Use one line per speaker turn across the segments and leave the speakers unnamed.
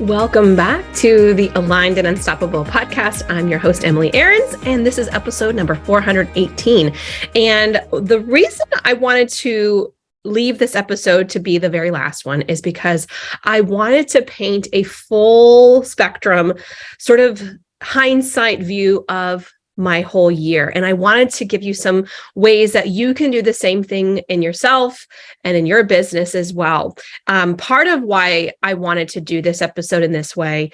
Welcome back to the Aligned and Unstoppable podcast. I'm your host, Emily Ahrens, and this is episode number 418. And the reason I wanted to leave this episode to be the very last one is because I wanted to paint a full spectrum, sort of hindsight view of my whole year. And I wanted to give you some ways that you can do the same thing in yourself and in your business as well. Part of why I wanted to do this episode in this way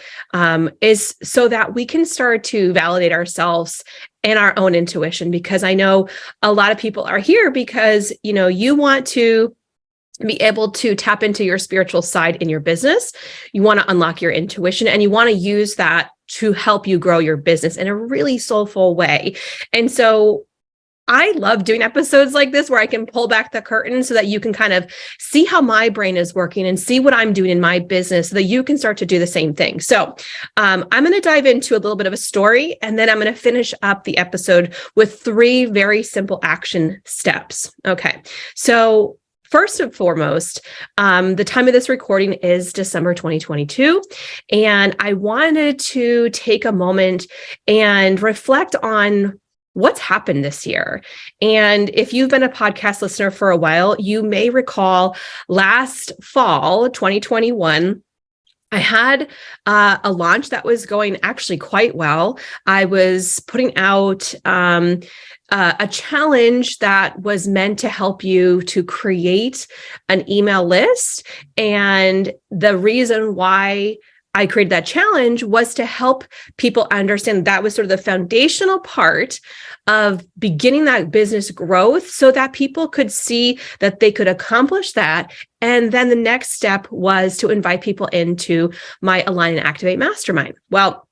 is so that we can start to validate ourselves and our own intuition, because I know a lot of people are here because, you want to be able to tap into your spiritual side in your business. You want to unlock your intuition and you want to use that to help you grow your business in a really soulful way. And so I love doing episodes like this where I can pull back the curtain so that you can kind of see how my brain is working and see what I'm doing in my business so that you can start to do the same thing. So I'm going to dive into a little bit of a story, and then I'm going to finish up the episode with 3 very simple action steps. Okay. So first and foremost, the time of this recording is December 2022, and I wanted to take a moment and reflect on what's happened this year. And if you've been a podcast listener for a while, you may recall last fall, 2021, I had a launch that was going actually quite well. I was putting out a challenge that was meant to help you to create an email list. And the reason why I created that challenge was to help people understand that was sort of the foundational part of beginning that business growth so that people could see that they could accomplish that. And then the next step was to invite people into my Align and Activate Mastermind. Well,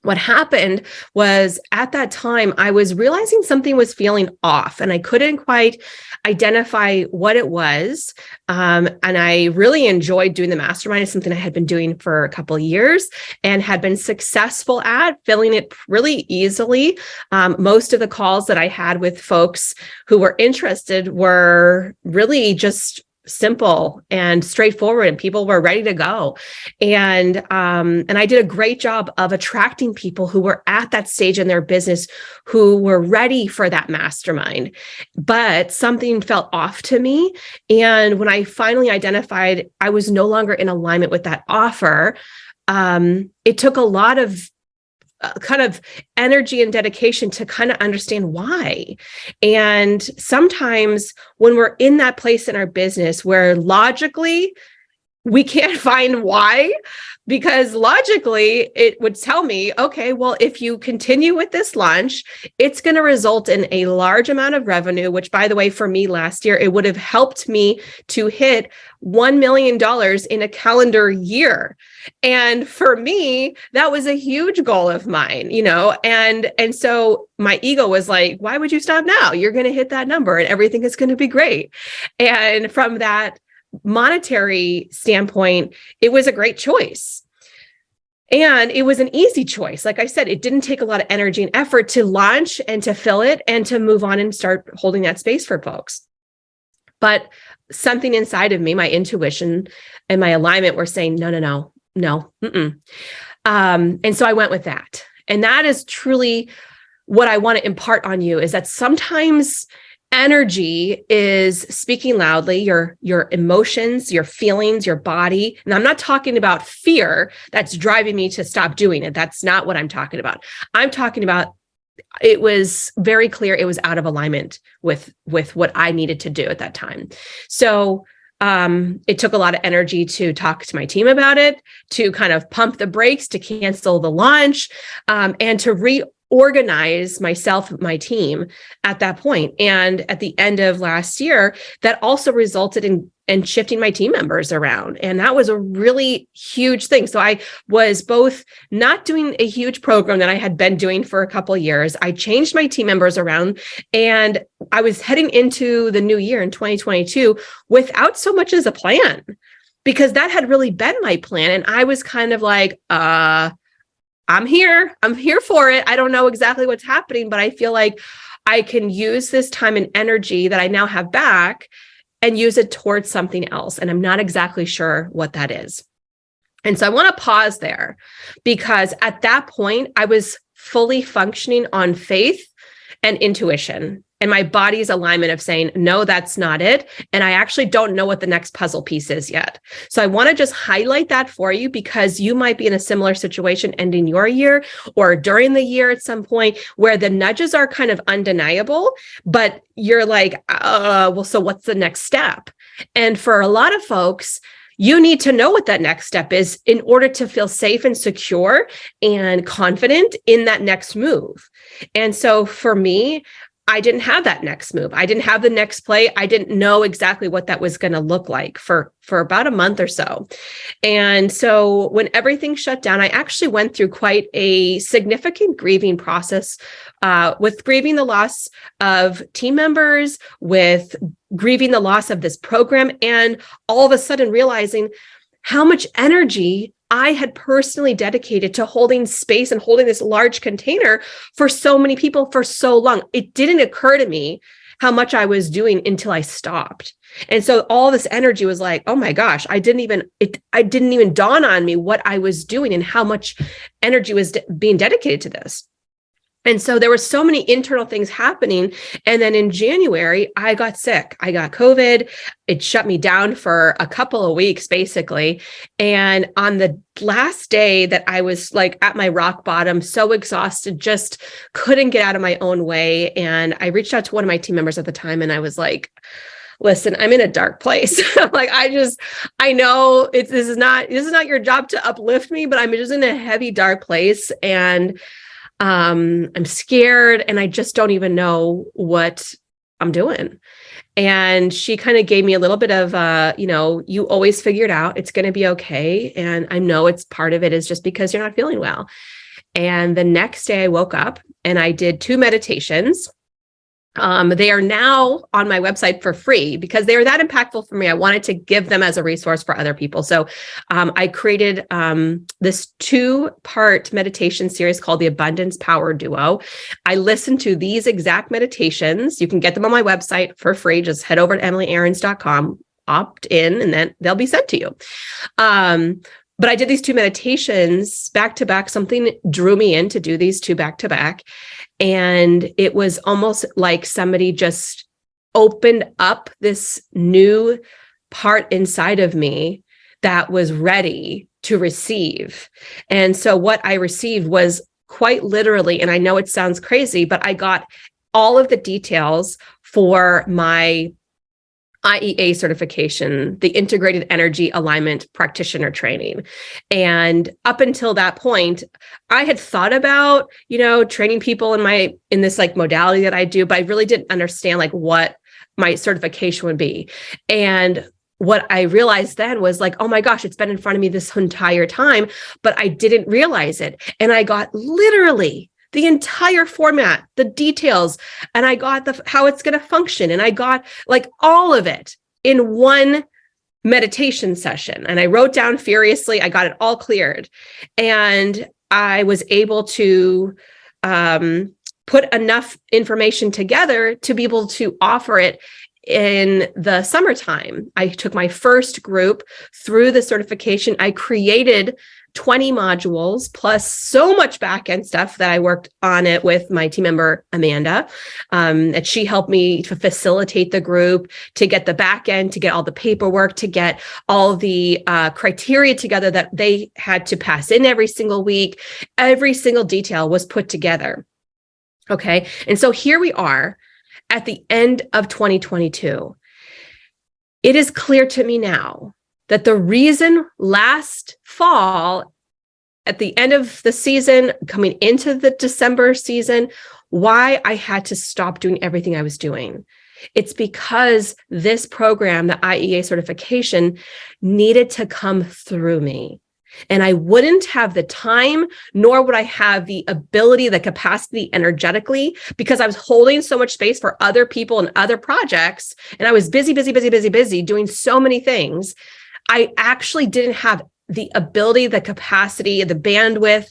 what happened was at that time, I was realizing something was feeling off and I couldn't quite identify what it was. And I really enjoyed doing the mastermind. It's something I had been doing for a couple of years and had been successful at filling it really easily. Most of the calls that I had with folks who were interested were really just simple and straightforward, and people were ready to go. And I did a great job of attracting people who were at that stage in their business who were ready for that mastermind. But something felt off to me. And when I finally identified I was no longer in alignment with that offer, it took a lot of kind of energy and dedication to kind of understand why. And sometimes when we're in that place in our business where logically we can't find why, because logically it would tell me, okay, well, if you continue with this launch, it's going to result in a large amount of revenue, which by the way, for me last year, it would have helped me to hit $1 million in a calendar year. And for me, that was a huge goal of mine, and so my ego was like, why would you stop now? You're going to hit that number and everything is going to be great. And from that monetary standpoint, it was a great choice. And it was an easy choice. Like I said, it didn't take a lot of energy and effort to launch and to fill it and to move on and start holding that space for folks. But something inside of me, my intuition and my alignment were saying, no. And so I went with that. And that is truly what I want to impart on you, is that sometimes energy is speaking loudly, your emotions, your feelings, your body. And I'm not talking about fear that's driving me to stop doing it. That's not what I'm talking about. I'm talking about, it was very clear it was out of alignment with what I needed to do at that time. So it took a lot of energy to talk to my team about it, to kind of pump the brakes, to cancel the launch, and to reorganize myself, my team at that point. And at the end of last year, that also resulted in shifting my team members around. And that was a really huge thing. So I was both not doing a huge program that I had been doing for a couple of years. I changed my team members around, and I was heading into the new year in 2022 without so much as a plan, because that had really been my plan. And I was kind of like, I'm here for it. I don't know exactly what's happening, but I feel like I can use this time and energy that I now have back and use it towards something else. And I'm not exactly sure what that is. And so I want to pause there because at that point, I was fully functioning on faith and intuition and my body's alignment of saying, no, that's not it. And I actually don't know what the next puzzle piece is yet. So I want to just highlight that for you because you might be in a similar situation ending your year or during the year at some point where the nudges are kind of undeniable, but you're like, well, so what's the next step? And for a lot of folks, you need to know what that next step is in order to feel safe and secure and confident in that next move. And so for me, I didn't have that next move. I didn't have the next play. I didn't know exactly what that was going to look like for about a month or so. And so when everything shut down, I actually went through quite a significant grieving process with grieving the loss of team members, with grieving the loss of this program, and all of a sudden realizing how much energy I had personally dedicated to holding space and holding this large container for so many people for so long. It didn't occur to me how much I was doing until I stopped. And so all this energy was like, oh my gosh, I didn't even dawn on me what I was doing and how much energy was being dedicated to this. And so there were so many internal things happening. And then in January, I got sick. I got COVID. It shut me down for a couple of weeks, basically. And on the last day that I was like at my rock bottom, so exhausted, just couldn't get out of my own way. And I reached out to one of my team members at the time and I was like, listen, I'm in a dark place. Like, I know this is not your job to uplift me, but I'm just in a heavy, dark place. And I'm scared and I just don't even know what I'm doing. And she kind of gave me a little bit of, you always figure it out. It's going to be okay. And I know it's part of it is just because you're not feeling well. And the next day I woke up and I did 2 meditations. They are now on my website for free because they were that impactful for me. I wanted to give them as a resource for other people. So I created this 2-part meditation series called the Abundance Power Duo. I listened to these exact meditations. You can get them on my website for free. Just head over to emilyaarons.com, opt in, and then they'll be sent to you. But I did these 2 meditations back to back. Something drew me in to do these 2 back to back. And it was almost like somebody just opened up this new part inside of me that was ready to receive. And so what I received was quite literally, and I know it sounds crazy, but I got all of the details for my IEA certification, the Integrated Energy Alignment Practitioner training. And up until that point, I had thought about, training people in this like modality that I do, but I really didn't understand like what my certification would be. And what I realized then was like, oh my gosh, it's been in front of me this entire time, but I didn't realize it. And I got literally the entire format, the details, and I got how it's going to function. And I got like all of it in one meditation session. And I wrote down furiously, I got it all cleared. And I was able to put enough information together to be able to offer it in the summertime. I took my first group through the certification. I created 20 modules plus so much back-end stuff that I worked on it with my team member, Amanda, that she helped me to facilitate the group, to get the back-end, to get all the paperwork, to get all the criteria together that they had to pass in every single week. Every single detail was put together. Okay. And so here we are at the end of 2022. It is clear to me now that the reason last fall, at the end of the season, coming into the December season, why I had to stop doing everything I was doing. It's because this program, the IEA certification, needed to come through me. And I wouldn't have the time, nor would I have the ability, the capacity energetically, because I was holding so much space for other people and other projects. And I was busy doing so many things. I actually didn't have the ability, the capacity, the bandwidth,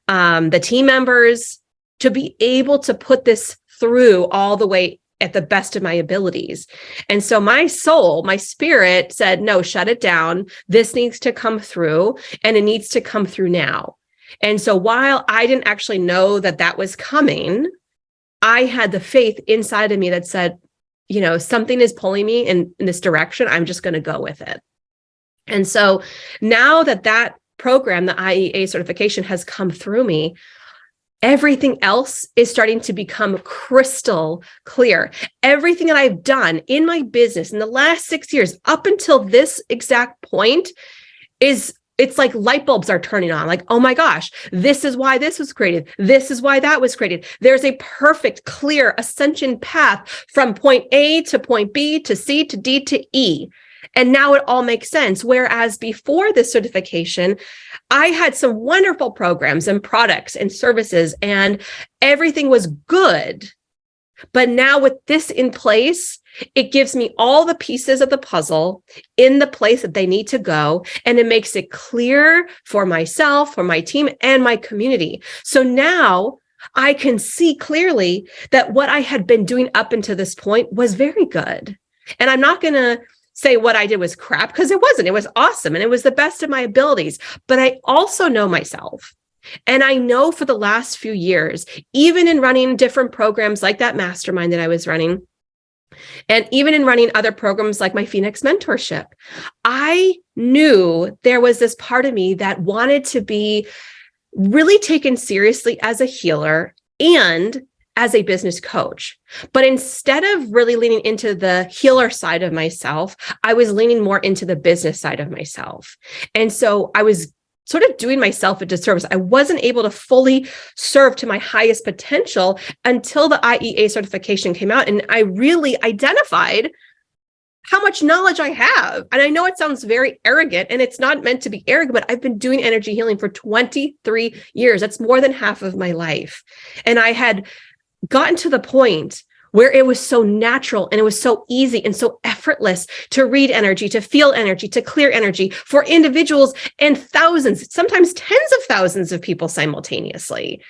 the team members to be able to put this through all the way at the best of my abilities. And so my soul, my spirit said, no, shut it down. This needs to come through, and it needs to come through now. And so while I didn't actually know that that was coming, I had the faith inside of me that said, something is pulling me in this direction. I'm just going to go with it. And so now that program, the IEA certification, has come through me, everything else is starting to become crystal clear. Everything that I've done in my business in the last 6 years up until this exact point it's like light bulbs are turning on. Like, oh my gosh, this is why this was created. This is why that was created. There's a perfect, clear ascension path from point A to point B to C to D to E. And now it all makes sense. Whereas before this certification, I had some wonderful programs and products and services, and everything was good. But now with this in place, it gives me all the pieces of the puzzle in the place that they need to go. And it makes it clear for myself, for my team, and my community. So now I can see clearly that what I had been doing up until this point was very good. And I'm not going to say what I did was crap, because it wasn't. It was awesome. And it was the best of my abilities. But I also know myself. And I know for the last few years, even in running different programs like that mastermind that I was running, and even in running other programs like my Phoenix mentorship, I knew there was this part of me that wanted to be really taken seriously as a healer and as a business coach. But instead of really leaning into the healer side of myself, I was leaning more into the business side of myself. And so I was sort of doing myself a disservice. I wasn't able to fully serve to my highest potential until the IEA certification came out. And I really identified how much knowledge I have. And I know it sounds very arrogant, and it's not meant to be arrogant, but I've been doing energy healing for 23 years. That's more than half of my life. And I had gotten to the point where it was so natural and it was so easy and so effortless to read energy, to feel energy, to clear energy for individuals and thousands, sometimes tens of thousands of people simultaneously.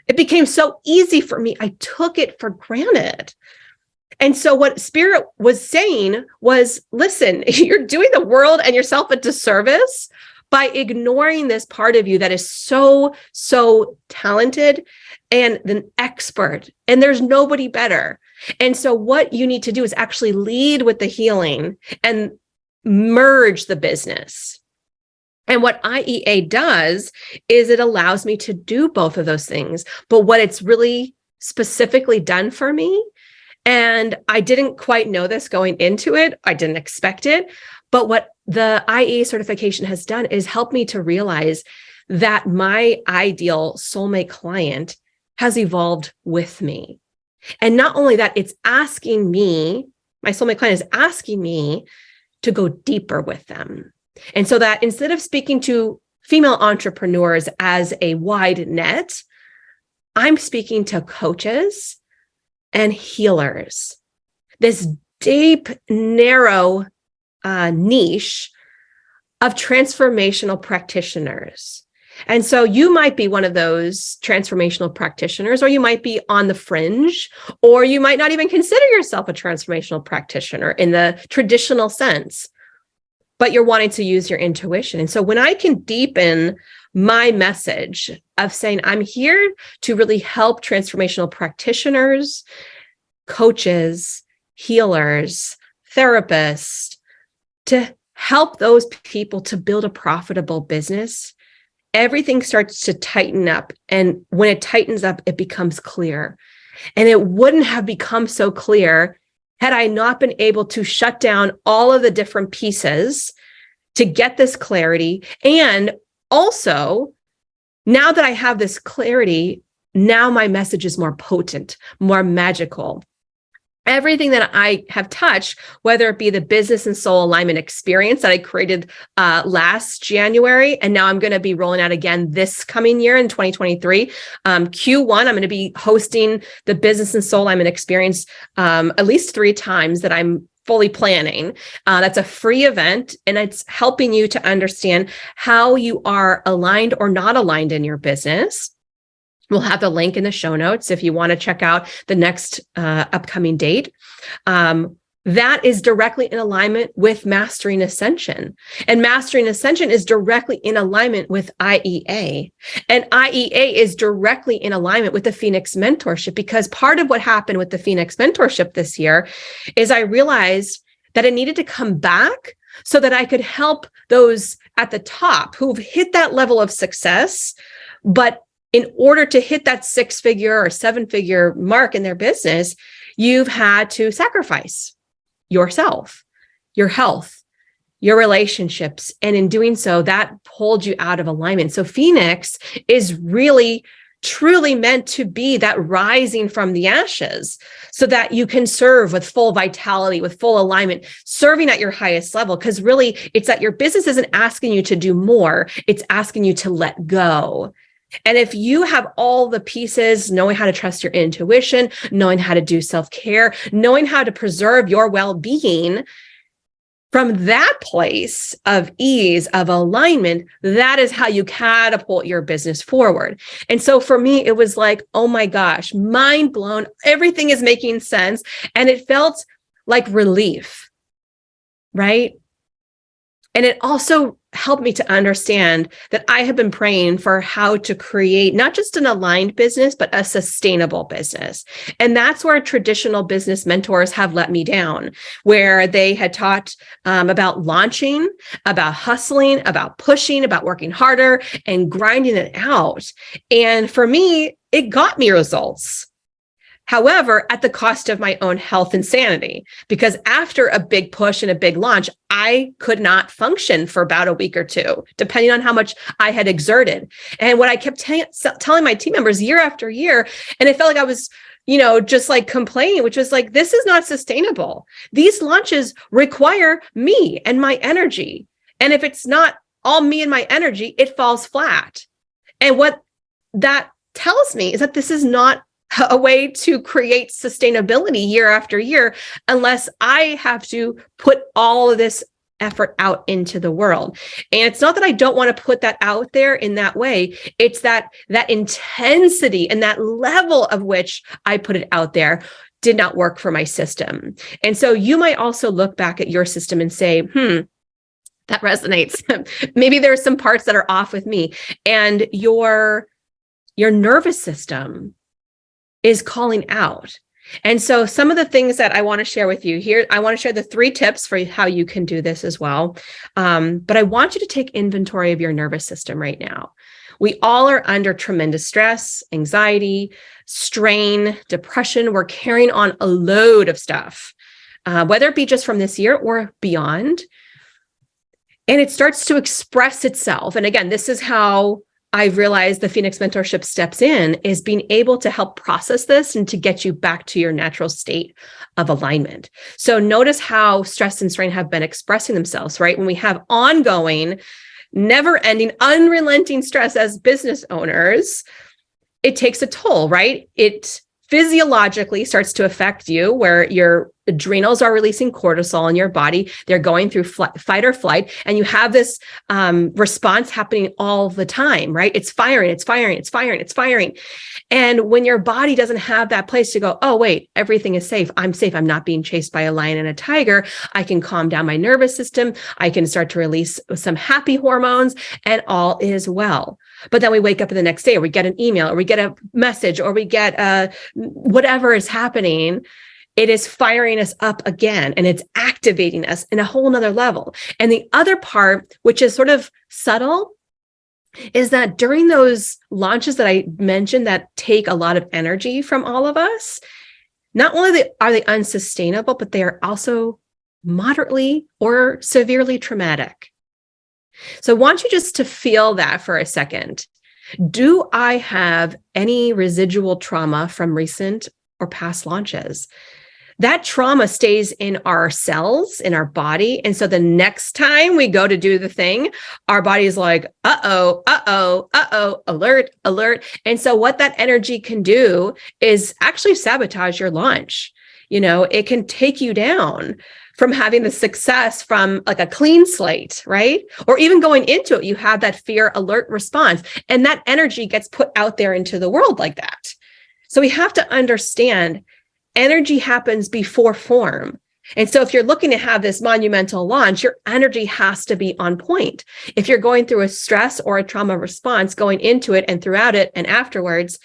It became so easy for me. I took it for granted. And so what Spirit was saying was, listen, you're doing the world and yourself a disservice by ignoring this part of you that is so, so talented and an expert, and there's nobody better. And so what you need to do is actually lead with the healing and merge the business. And what IEA does is it allows me to do both of those things. But what it's really specifically done for me, and I didn't quite know this going into it, I didn't expect it, but what the IEA certification has done is help me to realize that my ideal soulmate client has evolved with me. And not only that, it's asking me, my soulmate client is asking me to go deeper with them. And so that instead of speaking to female entrepreneurs as a wide net, I'm speaking to coaches and healers, this deep, narrow niche of transformational practitioners. And so you might be one of those transformational practitioners, or you might be on the fringe, or you might not even consider yourself a transformational practitioner in the traditional sense, but you're wanting to use your intuition. And so when I can deepen my message of saying, I'm here to really help transformational practitioners, coaches, healers, therapists, to help those people to build a profitable business, everything starts to tighten up. And when it tightens up, it becomes clear. And it wouldn't have become so clear had I not been able to shut down all of the different pieces to get this clarity. And also, now that I have this clarity, now my message is more potent, more magical. Everything that I have touched, whether it be the business and soul alignment experience that I created last January, and now I'm going to be rolling out again this coming year in 2023. Q1, I'm going to be hosting the business and soul alignment experience at least 3 times that I'm fully planning. That's a free event, and it's helping you to understand how you are aligned or not aligned in your business. We'll have the link in the show notes if you want to check out the next upcoming date. That is directly in alignment with Mastering Ascension. And Mastering Ascension is directly in alignment with IEA. And IEA is directly in alignment with the Phoenix Mentorship, because part of what happened with the Phoenix Mentorship this year is I realized that it needed to come back so that I could help those at the top who've hit that level of success. But in order to hit that 6-figure or 7-figure mark in their business, you've had to sacrifice yourself, your health, your relationships. And in doing so, that pulled you out of alignment. So Phoenix is really, truly meant to be that rising from the ashes so that you can serve with full vitality, with full alignment, serving at your highest level. Because really, it's that your business isn't asking you to do more. It's asking you to let go. And if you have all the pieces, knowing how to trust your intuition, knowing how to do self-care, knowing how to preserve your well-being, from that place of ease, of alignment, that is how you catapult your business forward. And so for me, it was like, oh my gosh, mind blown. Everything is making sense. And it felt like relief, right? And it also helped me to understand that I have been praying for how to create not just an aligned business, but a sustainable business. And that's where traditional business mentors have let me down, where they had taught about launching, about hustling, about pushing, about working harder and grinding it out. And for me, it got me results. However, at the cost of my own health and sanity, because after a big push and a big launch, I could not function for about a week or two, depending on how much I had exerted. And what I kept telling my team members year after year, and it felt like I was, just like complaining, which was like, this is not sustainable. These launches require me and my energy. And if it's not all me and my energy, it falls flat. And what that tells me is that this is not a way to create sustainability year after year, unless I have to put all of this effort out into the world. And it's not that I don't want to put that out there in that way. It's that intensity and that level of which I put it out there did not work for my system. And so you might also look back at your system and say, that resonates. Maybe there are some parts that are off with me. And your nervous system is calling out. And so some of the things that I want to share with you here, I want to share the 3 tips for how you can do this as well. But I want you to take inventory of your nervous system right now. We all are under tremendous stress, anxiety, strain, depression. We're carrying on a load of stuff, whether it be just from this year or beyond. And it starts to express itself. And again, this is how I've realized the Phoenix Mentorship steps in, is being able to help process this and to get you back to your natural state of alignment. So notice how stress and strain have been expressing themselves, right? When we have ongoing, never-ending, unrelenting stress as business owners, it takes a toll, right? It physiologically starts to affect you, where your adrenals are releasing cortisol in your body. They're going through fight or flight, and you have this response happening all the time, right? It's firing, it's firing, it's firing, it's firing. And when your body doesn't have that place to go, oh, wait, everything is safe. I'm safe. I'm not being chased by a lion and a tiger. I can calm down my nervous system. I can start to release some happy hormones, and all is well. But then we wake up the next day, or we get an email, or we get a message, or we get whatever is happening. It is firing us up again, and it's activating us in a whole nother level. And the other part, which is sort of subtle, is that during those launches that I mentioned that take a lot of energy from all of us, not only are they unsustainable, but they are also moderately or severely traumatic. So I want you just to feel that for a second. Do I have any residual trauma from recent or past launches? That trauma stays in our cells, in our body. And so the next time we go to do the thing, our body is like, alert, alert. And so what that energy can do is actually sabotage your launch. It can take you down from having the success from like a clean slate, right? Or even going into it, you have that fear alert response, and that energy gets put out there into the world like that. So we have to understand energy happens before form. And so if you're looking to have this monumental launch, your energy has to be on point. If you're going through a stress or a trauma response going into it and throughout it and afterwards,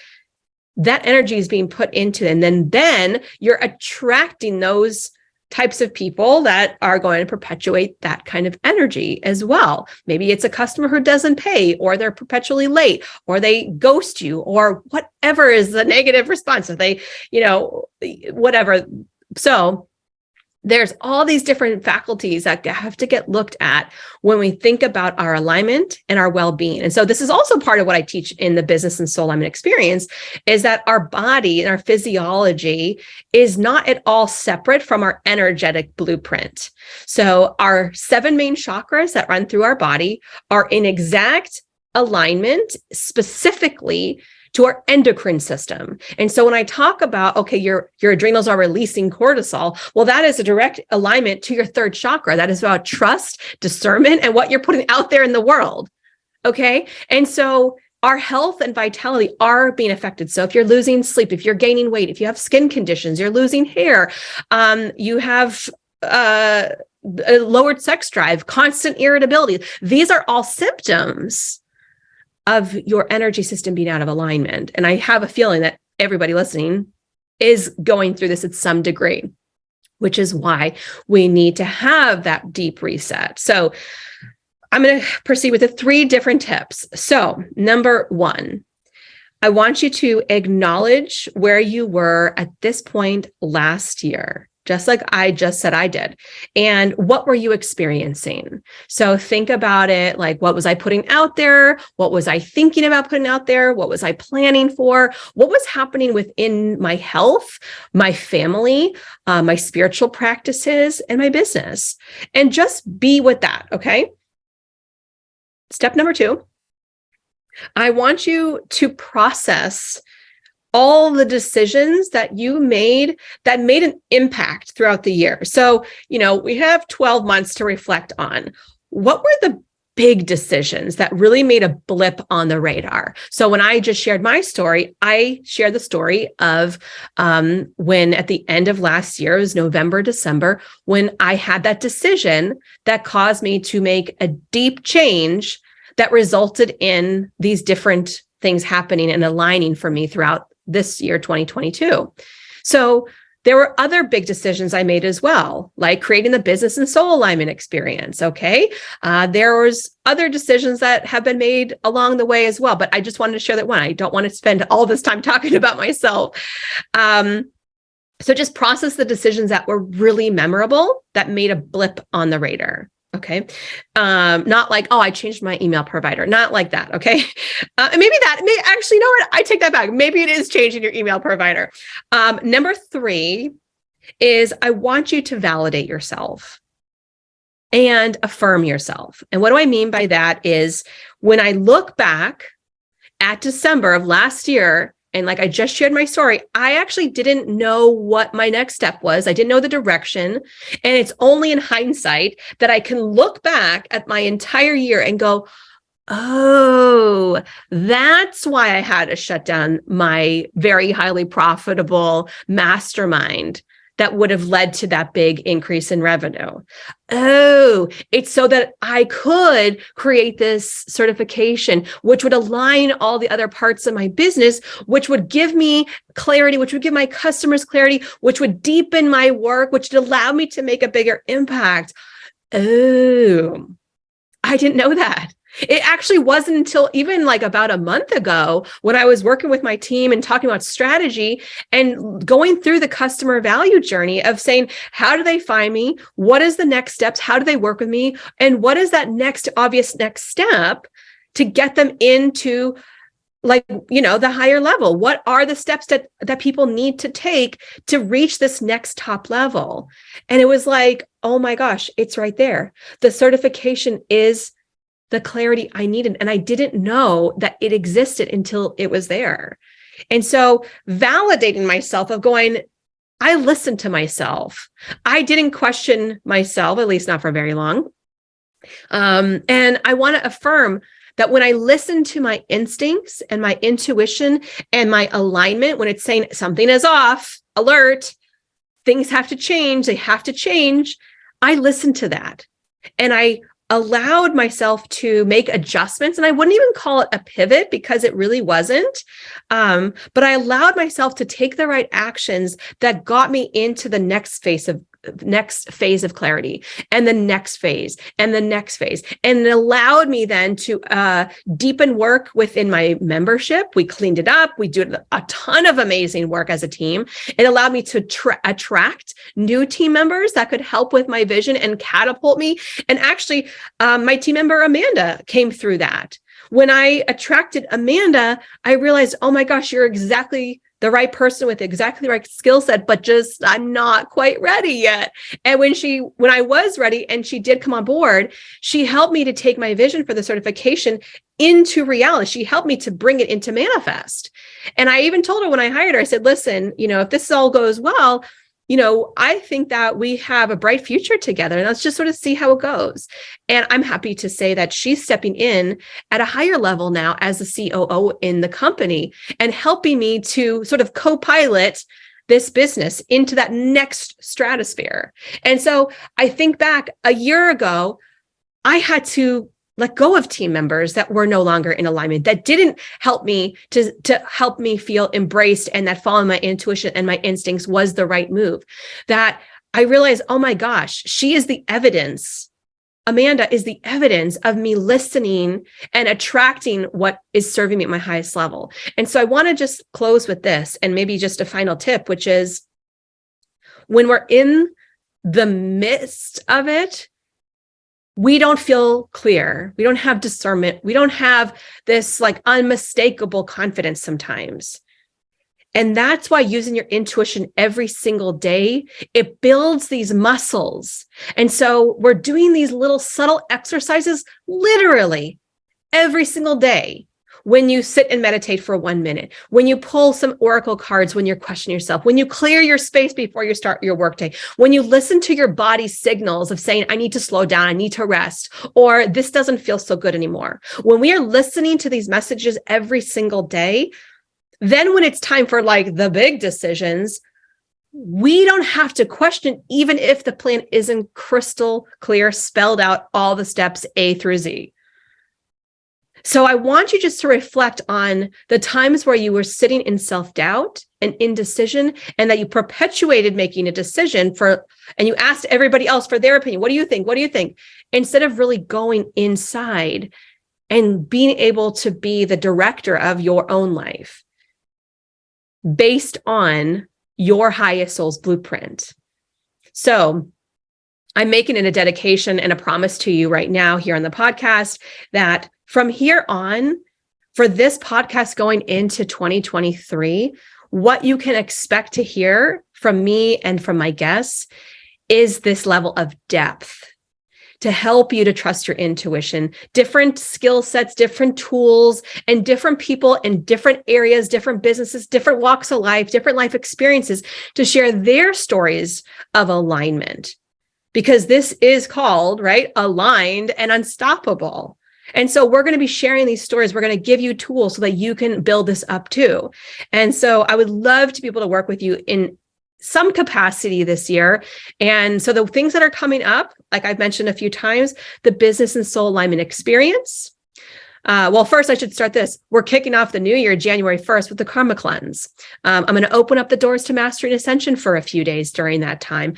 that energy is being put into it. And then you're attracting those types of people that are going to perpetuate that kind of energy as well. Maybe it's a customer who doesn't pay, or they're perpetually late, or they ghost you, or whatever is the negative response. If they, whatever. So there's all these different faculties that have to get looked at when we think about our alignment and our well-being. And so this is also part of what I teach in the business and soul alignment experience, is that our body and our physiology is not at all separate from our energetic blueprint. So our 7 main chakras that run through our body are in exact alignment specifically to our endocrine system. And so when I talk about, okay, your adrenals are releasing cortisol, well, that is a direct alignment to your 3rd chakra. That is about trust, discernment, and what you're putting out there in the world. Okay. And so our health and vitality are being affected. So if you're losing sleep, if you're gaining weight, if you have skin conditions, you're losing hair, you have a lowered sex drive, constant irritability, these are all symptoms of your energy system being out of alignment. And I have a feeling that everybody listening is going through this at some degree, which is why we need to have that deep reset. So I'm going to proceed with the 3 different tips. So number 1, I want you to acknowledge where you were at this point last year, just like I just said I did. And what were you experiencing? So think about it like, what was I putting out there? What was I thinking about putting out there? What was I planning for? What was happening within my health, my family, my spiritual practices, and my business? And just be with that, okay? Step number 2, I want you to process all the decisions that you made that made an impact throughout the year. So, we have 12 months to reflect on. What were the big decisions that really made a blip on the radar? So when I just shared my story, I shared the story of when at the end of last year, it was November, December, when I had that decision that caused me to make a deep change that resulted in these different things happening and aligning for me throughout this year, 2022. So there were other big decisions I made as well, like creating the business and soul alignment experience. Okay. There was other decisions that have been made along the way as well, but I just wanted to share that one. I don't want to spend all this time talking about myself. So just process the decisions that were really memorable, that made a blip on the radar. Okay. Not like, oh, I changed my email provider. Not like that. Okay. Actually, you know what? I take that back. Maybe it is changing your email provider. Number 3 is I want you to validate yourself and affirm yourself. And what do I mean by that is when I look back at December of last year, and like I just shared my story, I actually didn't know what my next step was. I didn't know the direction. And it's only in hindsight that I can look back at my entire year and go, oh, that's why I had to shut down my very highly profitable mastermind that would have led to that big increase in revenue. Oh, it's so that I could create this certification, which would align all the other parts of my business, which would give me clarity, which would give my customers clarity, which would deepen my work, which would allow me to make a bigger impact. Oh, I didn't know that. It actually wasn't until even like about a month ago when I was working with my team and talking about strategy and going through the customer value journey of saying, how do they find me? What is the next steps? How do they work with me? And what is that obvious next step to get them into the higher level? What are the steps that people need to take to reach this next top level? And it was like, oh my gosh, it's right there. The certification is the clarity I needed. And I didn't know that it existed until it was there. And so validating myself of going, I listened to myself. I didn't question myself, at least not for very long. And I want to affirm that when I listen to my instincts and my intuition and my alignment, when it's saying something is off, alert, things have to change, they have to change, I listened to that. And I allowed myself to make adjustments. And I wouldn't even call it a pivot because it really wasn't. But I allowed myself to take the right actions that got me into the next phase of clarity, and the next phase, and the next phase. And it allowed me then to deepen work within my membership. We cleaned it up. We did a ton of amazing work as a team. It allowed me to attract new team members that could help with my vision and catapult me. And actually, my team member, Amanda, came through that. When I attracted Amanda, I realized, oh my gosh, you're exactly the right person with exactly the right skill set, but just I'm not quite ready yet. And when I was ready and she did come on board, she helped me to take my vision for the certification into reality. She helped me to bring it into manifest. And I even told her when I hired her, I said, listen, if this all goes well, I think that we have a bright future together, and let's just sort of see how it goes. And I'm happy to say that she's stepping in at a higher level now as the COO in the company and helping me to sort of co-pilot this business into that next stratosphere. And so I think back a year ago, I had to let go of team members that were no longer in alignment, that didn't help me to help me feel embraced, and that following my intuition and my instincts was the right move. That I realized, oh my gosh, she is the evidence. Amanda is the evidence of me listening and attracting what is serving me at my highest level. And so I want to just close with this, and maybe just a final tip, which is when we're in the midst of it, we don't feel clear. We don't have discernment. We don't have this like unmistakable confidence sometimes. And that's why using your intuition every single day, it builds these muscles. And so we're doing these little subtle exercises literally every single day. When you sit and meditate for 1 minute, when you pull some oracle cards, when you're questioning yourself, when you clear your space before you start your workday, when you listen to your body's signals of saying, I need to slow down, I need to rest, or this doesn't feel so good anymore. When we are listening to these messages every single day, then when it's time for like the big decisions, we don't have to question, even if the plan isn't crystal clear, spelled out all the steps A through Z. So I want you just to reflect on the times where you were sitting in self-doubt and indecision, and that you perpetuated making a decision and you asked everybody else for their opinion. What do you think? What do you think? Instead of really going inside and being able to be the director of your own life based on your highest soul's blueprint. So I'm making it a dedication and a promise to you right now here on the podcast that from here on, for this podcast going into 2023, what you can expect to hear from me and from my guests is this level of depth to help you to trust your intuition, different skill sets, different tools, and different people in different areas, different businesses, different walks of life, different life experiences to share their stories of alignment. Because this is called, right, aligned and unstoppable. And so we're going to be sharing these stories. We're going to give you tools so that you can build this up too. And so I would love to be able to work with you in some capacity this year. And so the things that are coming up, like I've mentioned a few times, the business and soul alignment experience. Well, first I should start this. We're kicking off the new year, January 1st, with the Karma Cleanse. I'm going to open up the doors to Mastery and Ascension for a few days during that time.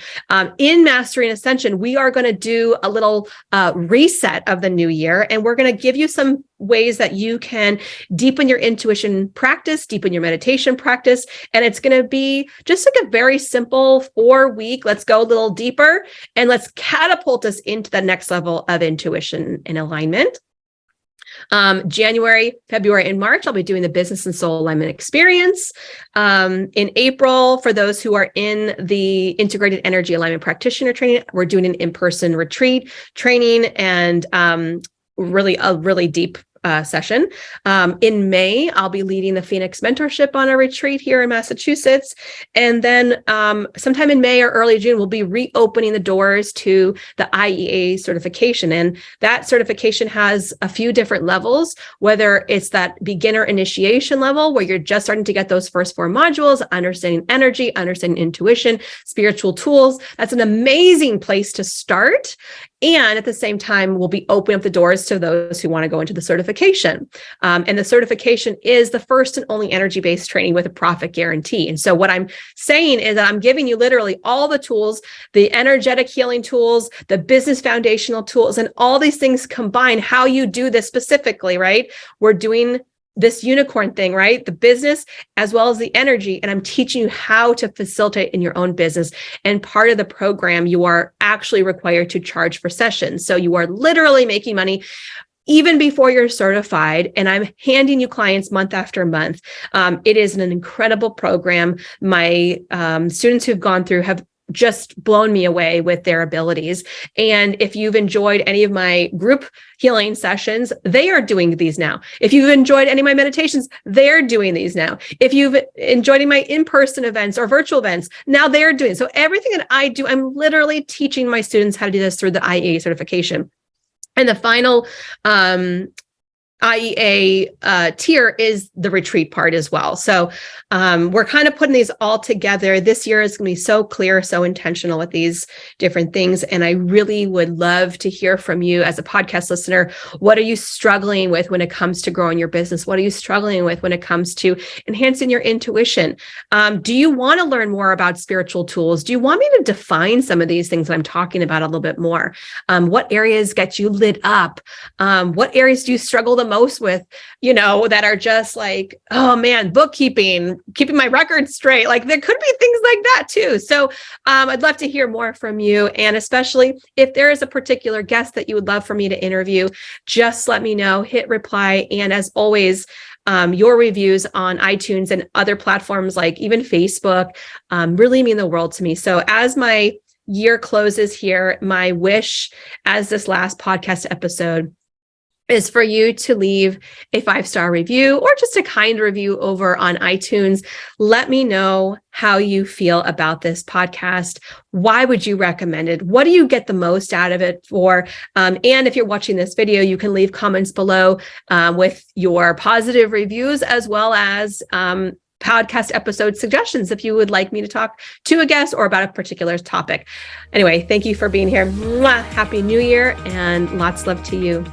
In Mastery and Ascension, we are going to do a little reset of the new year, and we're going to give you some ways that you can deepen your intuition practice, deepen your meditation practice. And it's going to be just like a very simple 4-week, let's go a little deeper and let's catapult us into the next level of intuition and alignment. January, February, and March, I'll be doing the Business and Soul Alignment Experience. In April, for those who are in the Integrated Energy Alignment Practitioner Training, we're doing an in-person retreat training and really a really deep session. In May, I'll be leading the Phoenix Mentorship on a retreat here in Massachusetts. And then sometime in May or early June, we'll be reopening the doors to the IEA certification. And that certification has a few different levels, whether it's that beginner initiation level where you're just starting to get those first 4 modules, understanding energy, understanding intuition, spiritual tools. That's an amazing place to start. And at the same time, we'll be opening up the doors to those who want to go into the certification. And the certification is the first and only energy-based training with a profit guarantee. And so what I'm saying is that I'm giving you literally all the tools, the energetic healing tools, the business foundational tools, and all these things combine how you do this specifically, right? We're doing this unicorn thing, right? The business as well as the energy. And I'm teaching you how to facilitate in your own business. And part of the program, you are actually required to charge for sessions. So you are literally making money even before you're certified. And I'm handing you clients month after month. It is an incredible program. My students who've gone through have just blown me away with their abilities. And if you've enjoyed any of my group healing sessions, they are doing these now. If you've enjoyed any of my meditations, they're doing these now. If you've enjoyed any of my in-person events or virtual events, now they're doing. So everything that I do, I'm literally teaching my students how to do this through the IEA certification. And the final IEA tier is the retreat part as well. So we're kind of putting these all together. This year is going to be so clear, so intentional with these different things. And I really would love to hear from you as a podcast listener. What are you struggling with when it comes to growing your business? What are you struggling with when it comes to enhancing your intuition? Do you want to learn more about spiritual tools? Do you want me to define some of these things that I'm talking about a little bit more? What areas get you lit up? What areas do you struggle the most with, that are just like, oh man, bookkeeping, keeping my records straight. Like there could be things like that too. So I'd love to hear more from you. And especially if there is a particular guest that you would love for me to interview, just let me know, hit reply. And as always, your reviews on iTunes and other platforms like even Facebook really mean the world to me. So as my year closes here, my wish as this last podcast episode is for you to leave a 5-star review or just a kind review over on iTunes. Let me know how you feel about this podcast. Why would you recommend it? What do you get the most out of it for? And if you're watching this video, you can leave comments below with your positive reviews as well as podcast episode suggestions if you would like me to talk to a guest or about a particular topic. Anyway, thank you for being here. Mwah! Happy New Year and lots of love to you.